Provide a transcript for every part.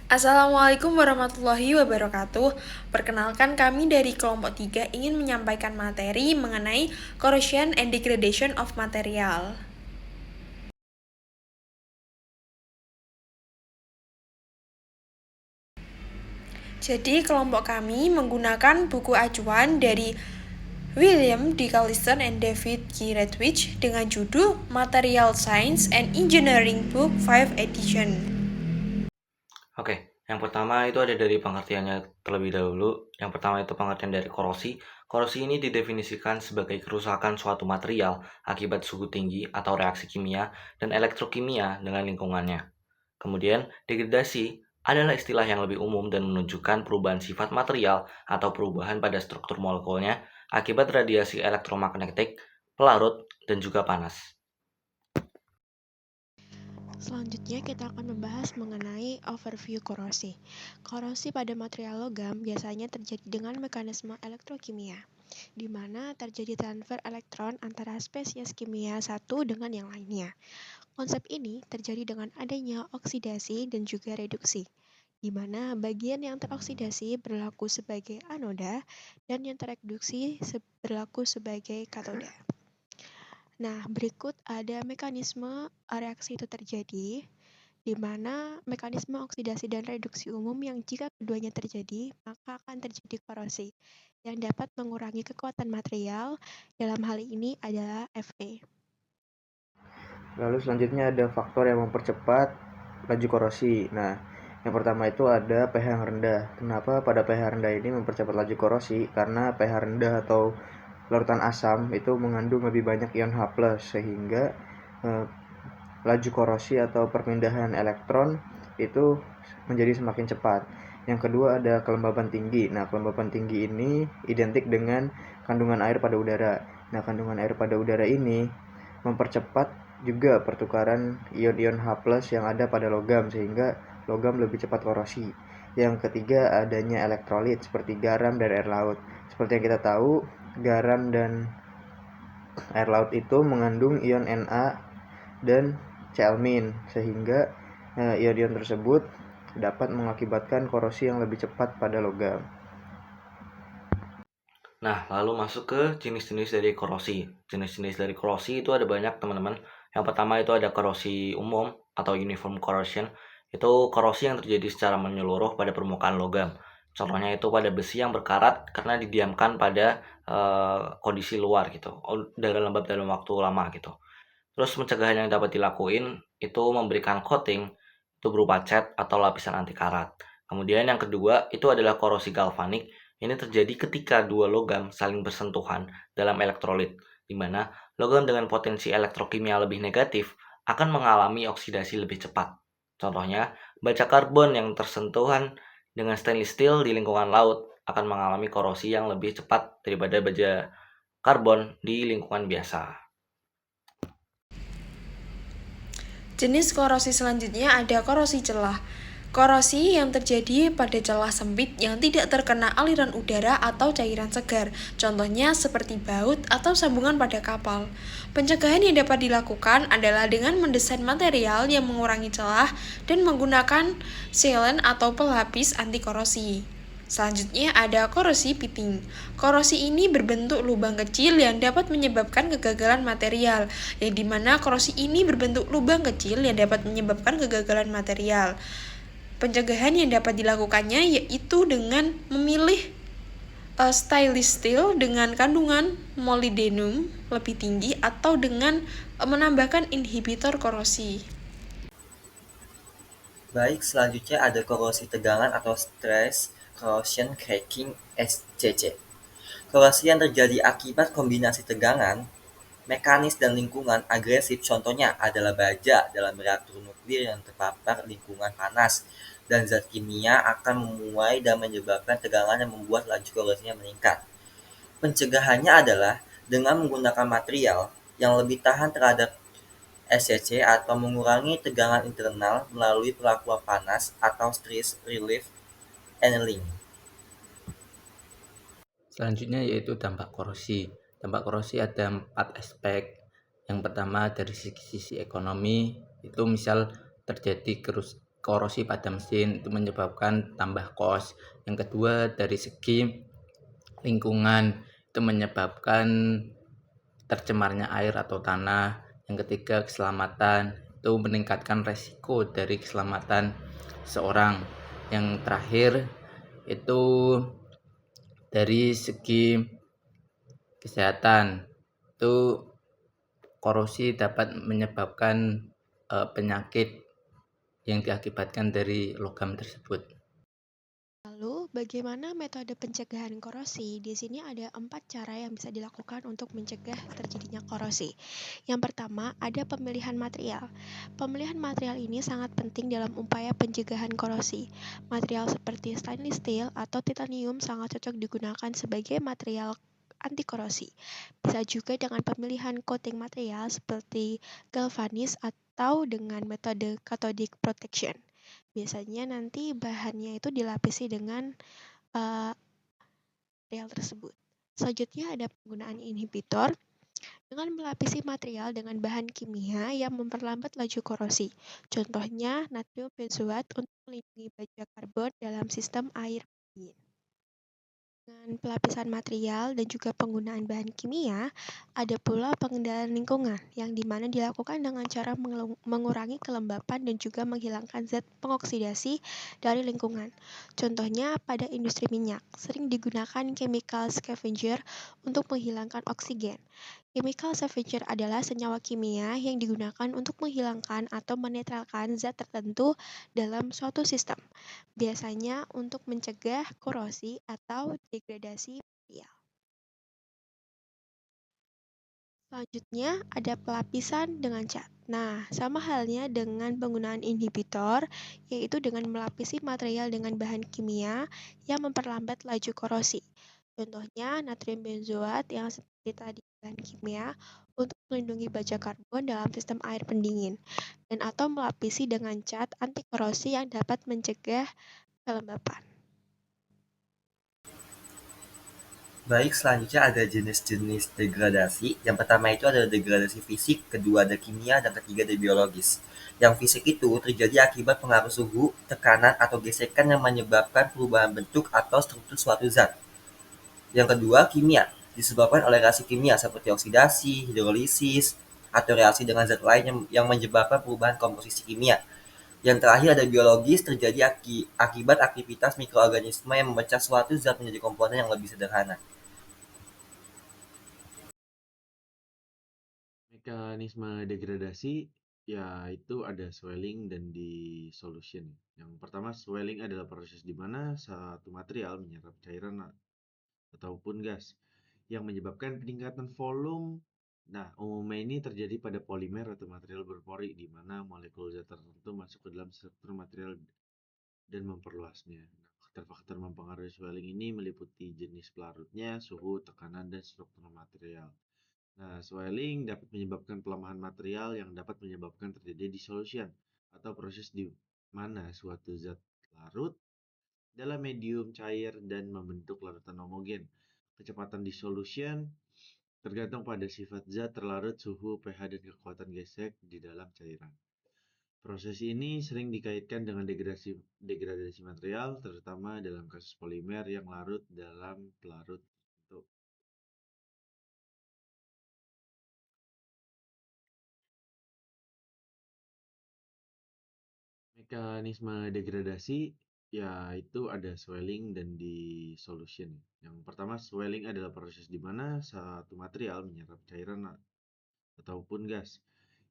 Assalamualaikum warahmatullahi wabarakatuh. Perkenalkan kami dari kelompok 3 ingin menyampaikan materi mengenai corrosion and degradation of material. Jadi kelompok kami menggunakan buku acuan dari William D. Callison and David G. Redwich dengan judul Material Science and Engineering Book 5 Edition. Oke, yang pertama itu ada dari pengertiannya terlebih dahulu. Yang pertama itu pengertian dari korosi. Korosi ini didefinisikan sebagai kerusakan suatu material akibat suhu tinggi atau reaksi kimia dan elektrokimia dengan lingkungannya. Kemudian, degradasi adalah istilah yang lebih umum dan menunjukkan perubahan sifat material atau perubahan pada struktur molekulnya akibat radiasi elektromagnetik, pelarut, dan juga panas. Selanjutnya kita akan membahas mengenai overview korosi. Korosi pada material logam biasanya terjadi dengan mekanisme elektrokimia, di mana terjadi transfer elektron antara spesies kimia satu dengan yang lainnya. Konsep ini terjadi dengan adanya oksidasi dan juga reduksi, di mana bagian yang teroksidasi berlaku sebagai anoda dan yang tereduksi berlaku sebagai katoda. Nah, berikut ada mekanisme reaksi itu terjadi, di mana mekanisme oksidasi dan reduksi umum yang jika keduanya terjadi, maka akan terjadi korosi, yang dapat mengurangi kekuatan material, dalam hal ini adalah Fe. Lalu selanjutnya ada faktor yang mempercepat laju korosi. Nah, yang pertama itu ada pH yang rendah. Kenapa pada pH rendah ini mempercepat laju korosi? Karena pH rendah atau larutan asam itu mengandung lebih banyak ion H+, sehingga laju korosi atau perpindahan elektron itu menjadi semakin cepat. Yang kedua ada kelembaban tinggi. Nah, kelembaban tinggi ini identik dengan kandungan air pada udara. Nah, kandungan air pada udara ini mempercepat juga pertukaran ion-ion H+ yang ada pada logam sehingga logam lebih cepat korosi. Yang ketiga adanya elektrolit seperti garam dan air laut. Seperti yang kita tahu, garam dan air laut itu mengandung ion Na dan Cl- sehingga ion-ion tersebut dapat mengakibatkan korosi yang lebih cepat pada logam. Nah, lalu masuk ke jenis-jenis dari korosi. Jenis-jenis dari korosi itu ada banyak, teman-teman. Yang pertama itu ada korosi umum atau uniform corrosion. Itu korosi yang terjadi secara menyeluruh pada permukaan logam. Contohnya itu pada besi yang berkarat karena didiamkan pada kondisi luar gitu, udara lembab dalam waktu lama gitu. Terus pencegahan yang dapat dilakuin itu memberikan coating itu berupa cat atau lapisan anti karat. Kemudian yang kedua itu adalah korosi galvanik. Ini terjadi ketika dua logam saling bersentuhan dalam elektrolit, di mana logam dengan potensi elektrokimia lebih negatif akan mengalami oksidasi lebih cepat. Contohnya, baja karbon yang tersentuhan dengan stainless steel di lingkungan laut akan mengalami korosi yang lebih cepat daripada baja karbon di lingkungan biasa. Jenis korosi selanjutnya ada korosi celah. Korosi yang terjadi pada celah sempit yang tidak terkena aliran udara atau cairan segar, contohnya seperti baut atau sambungan pada kapal. Pencegahan yang dapat dilakukan adalah dengan mendesain material yang mengurangi celah dan menggunakan sealant atau pelapis anti korosi. Selanjutnya ada korosi pitting. Korosi ini berbentuk lubang kecil yang dapat menyebabkan kegagalan material, yang dimana korosi ini berbentuk lubang kecil yang dapat menyebabkan kegagalan material. Pencegahan yang dapat dilakukannya yaitu dengan memilih stainless steel dengan kandungan molybdenum lebih tinggi atau dengan menambahkan inhibitor korosi. Baik, selanjutnya ada korosi tegangan atau stress corrosion cracking (SCC). Korosi yang terjadi akibat kombinasi tegangan, mekanis dan lingkungan agresif contohnya adalah baja dalam reaktor nuklir yang terpapar lingkungan panas dan zat kimia akan memuai dan menyebabkan tegangan yang membuat laju korosinya meningkat. Pencegahannya adalah dengan menggunakan material yang lebih tahan terhadap SCC atau mengurangi tegangan internal melalui perlakuan panas atau stress relief annealing. Selanjutnya yaitu dampak korosi. Dampak korosi ada 4 aspek. Yang pertama dari sisi ekonomi, itu misal terjadi korosi pada mesin, itu menyebabkan tambah kos. Yang kedua, dari segi lingkungan, itu menyebabkan tercemarnya air atau tanah. Yang ketiga, keselamatan, itu meningkatkan resiko dari keselamatan seorang. Yang terakhir, itu dari segi kesehatan, itu korosi dapat menyebabkan penyakit yang diakibatkan dari logam tersebut. Lalu, bagaimana metode pencegahan korosi? Di sini ada 4 cara yang bisa dilakukan untuk mencegah terjadinya korosi. Yang pertama, ada pemilihan material. Pemilihan material ini sangat penting dalam upaya pencegahan korosi. Material seperti stainless steel atau titanium sangat cocok digunakan sebagai material anti korosi. Bisa juga dengan pemilihan coating material seperti galvanis atau dengan metode cathodic protection. Biasanya nanti bahannya itu dilapisi dengan material tersebut. Selanjutnya ada penggunaan inhibitor dengan melapisi material dengan bahan kimia yang memperlambat laju korosi. Contohnya natrium benzoat untuk melindungi baja karbon dalam sistem air pendingin. Dengan pelapisan material dan juga penggunaan bahan kimia, ada pula pengendalian lingkungan yang dimana dilakukan dengan cara mengurangi kelembapan dan juga menghilangkan zat pengoksidasi dari lingkungan. Contohnya pada industri minyak, sering digunakan chemical scavenger untuk menghilangkan oksigen. Chemical scavenger adalah senyawa kimia yang digunakan untuk menghilangkan atau menetralkan zat tertentu dalam suatu sistem, biasanya untuk mencegah korosi atau degradasi material. Selanjutnya ada pelapisan dengan cat. Nah, sama halnya dengan penggunaan inhibitor, yaitu dengan melapisi material dengan bahan kimia yang memperlambat laju korosi. Contohnya natrium benzoat yang seperti tadi bahan kimia untuk melindungi baja karbon dalam sistem air pendingin, dan atau melapisi dengan cat anti korosi yang dapat mencegah kelembapan. Baik, selanjutnya ada jenis-jenis degradasi. Yang pertama itu adalah degradasi fisik, kedua ada kimia, dan ketiga ada biologis. Yang fisik itu terjadi akibat pengaruh suhu, tekanan, atau gesekan yang menyebabkan perubahan bentuk atau struktur suatu zat. Yang kedua, kimia, disebabkan oleh reaksi kimia seperti oksidasi, hidrolisis, atau reaksi dengan zat lain yang menyebabkan perubahan komposisi kimia. Yang terakhir ada biologis, terjadi akibat aktivitas mikroorganisme yang memecah suatu zat menjadi komponen yang lebih sederhana. Mekanisme degradasi ya itu ada swelling dan dissolution. Yang pertama, swelling adalah proses di mana satu material menyerap cairan ataupun gas yang menyebabkan peningkatan volume. Nah, umumnya ini terjadi pada polimer atau material berpori di mana molekul zat tertentu masuk ke dalam struktur material dan memperluasnya. Nah, faktor-faktor mempengaruhi swelling ini meliputi jenis pelarutnya, suhu, tekanan, dan struktur material. Nah, swelling dapat menyebabkan pelemahan material yang dapat menyebabkan terjadi dissolution atau proses di mana suatu zat larut dalam medium cair dan membentuk larutan homogen. Kecepatan dissolution tergantung pada sifat zat terlarut, suhu, pH, dan kekuatan gesek di dalam cairan. Proses ini sering dikaitkan dengan degradasi material, terutama dalam kasus polimer yang larut dalam pelarut tertentu. Mekanisme degradasi ya itu ada swelling dan dissolution. Yang pertama, swelling adalah proses di mana satu material menyerap cairan ataupun gas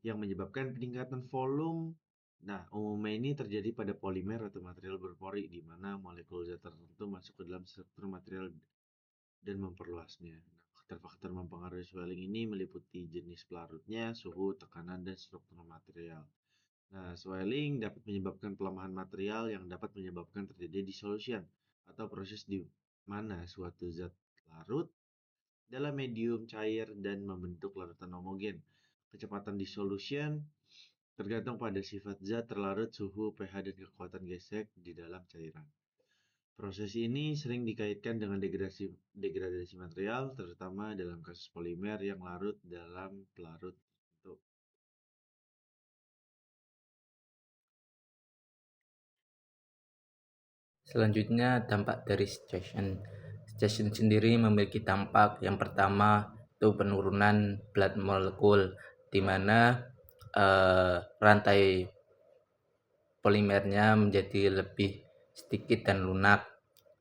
yang menyebabkan peningkatan volume. Nah, umumnya ini terjadi pada polimer atau material berpori di mana molekul zat tertentu masuk ke dalam struktur material dan memperluasnya. Nah, faktor-faktor mempengaruhi swelling ini meliputi jenis pelarutnya, suhu, tekanan, dan struktur material. Nah, swelling dapat menyebabkan pelemahan material yang dapat menyebabkan terjadi dissolution atau proses di mana suatu zat larut dalam medium cair dan membentuk larutan homogen. Kecepatan dissolution tergantung pada sifat zat terlarut, suhu, pH, dan kekuatan gesek di dalam cairan. Proses ini sering dikaitkan dengan degradasi material, terutama dalam kasus polimer yang larut dalam pelarut tertentu. Selanjutnya dampak dari suggestion. Suggestion sendiri memiliki dampak yang pertama itu penurunan blood molecule, di mana rantai polimernya menjadi lebih sedikit dan lunak.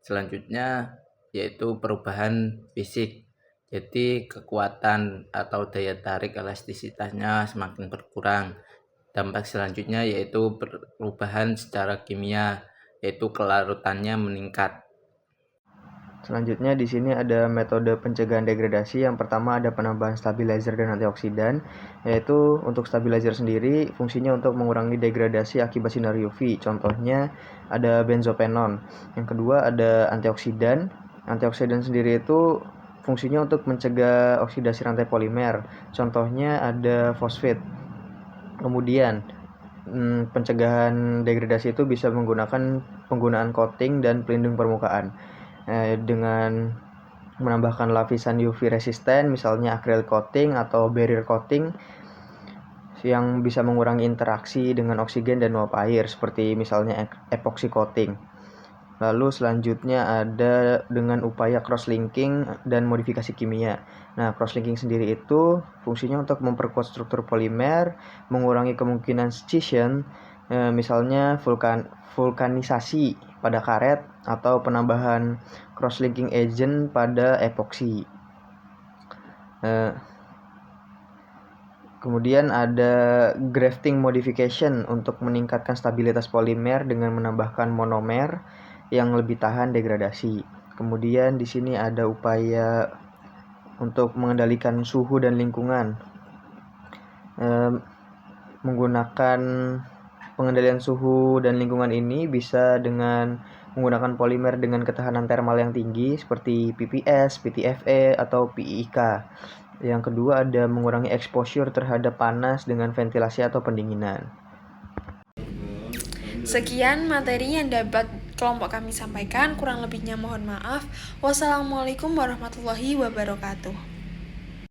Selanjutnya yaitu perubahan fisik. Jadi kekuatan atau daya tarik elastisitasnya semakin berkurang. Dampak selanjutnya yaitu perubahan secara kimia, yaitu kelarutannya meningkat. Selanjutnya di sini ada metode pencegahan degradasi. Yang pertama ada penambahan stabilizer dan antioksidan, yaitu untuk stabilizer sendiri fungsinya untuk mengurangi degradasi akibat sinar UV. Contohnya ada benzopenon. Yang kedua ada antioksidan. Antioksidan sendiri itu fungsinya untuk mencegah oksidasi rantai polimer. Contohnya ada fosfat. Kemudian pencegahan degradasi itu bisa menggunakan penggunaan coating dan pelindung permukaan dengan menambahkan lapisan UV resisten, misalnya acrylic coating atau barrier coating yang bisa mengurangi interaksi dengan oksigen dan uap air, seperti misalnya epoxy coating. Lalu selanjutnya ada dengan upaya cross-linking dan modifikasi kimia. Nah, cross-linking sendiri itu fungsinya untuk memperkuat struktur polimer, mengurangi kemungkinan scission, misalnya vulkanisasi pada karet atau penambahan cross-linking agent pada epoksi. Kemudian ada grafting modification untuk meningkatkan stabilitas polimer dengan menambahkan monomer yang lebih tahan degradasi. Kemudian di sini ada upaya untuk mengendalikan suhu dan lingkungan. Menggunakan pengendalian suhu dan lingkungan ini bisa dengan menggunakan polimer dengan ketahanan termal yang tinggi seperti PPS, PTFE, atau PIIK. Yang kedua ada mengurangi exposure terhadap panas dengan ventilasi atau pendinginan. Sekian materi yang dapat kelompok kami sampaikan, kurang lebihnya mohon maaf. Wassalamualaikum warahmatullahi wabarakatuh.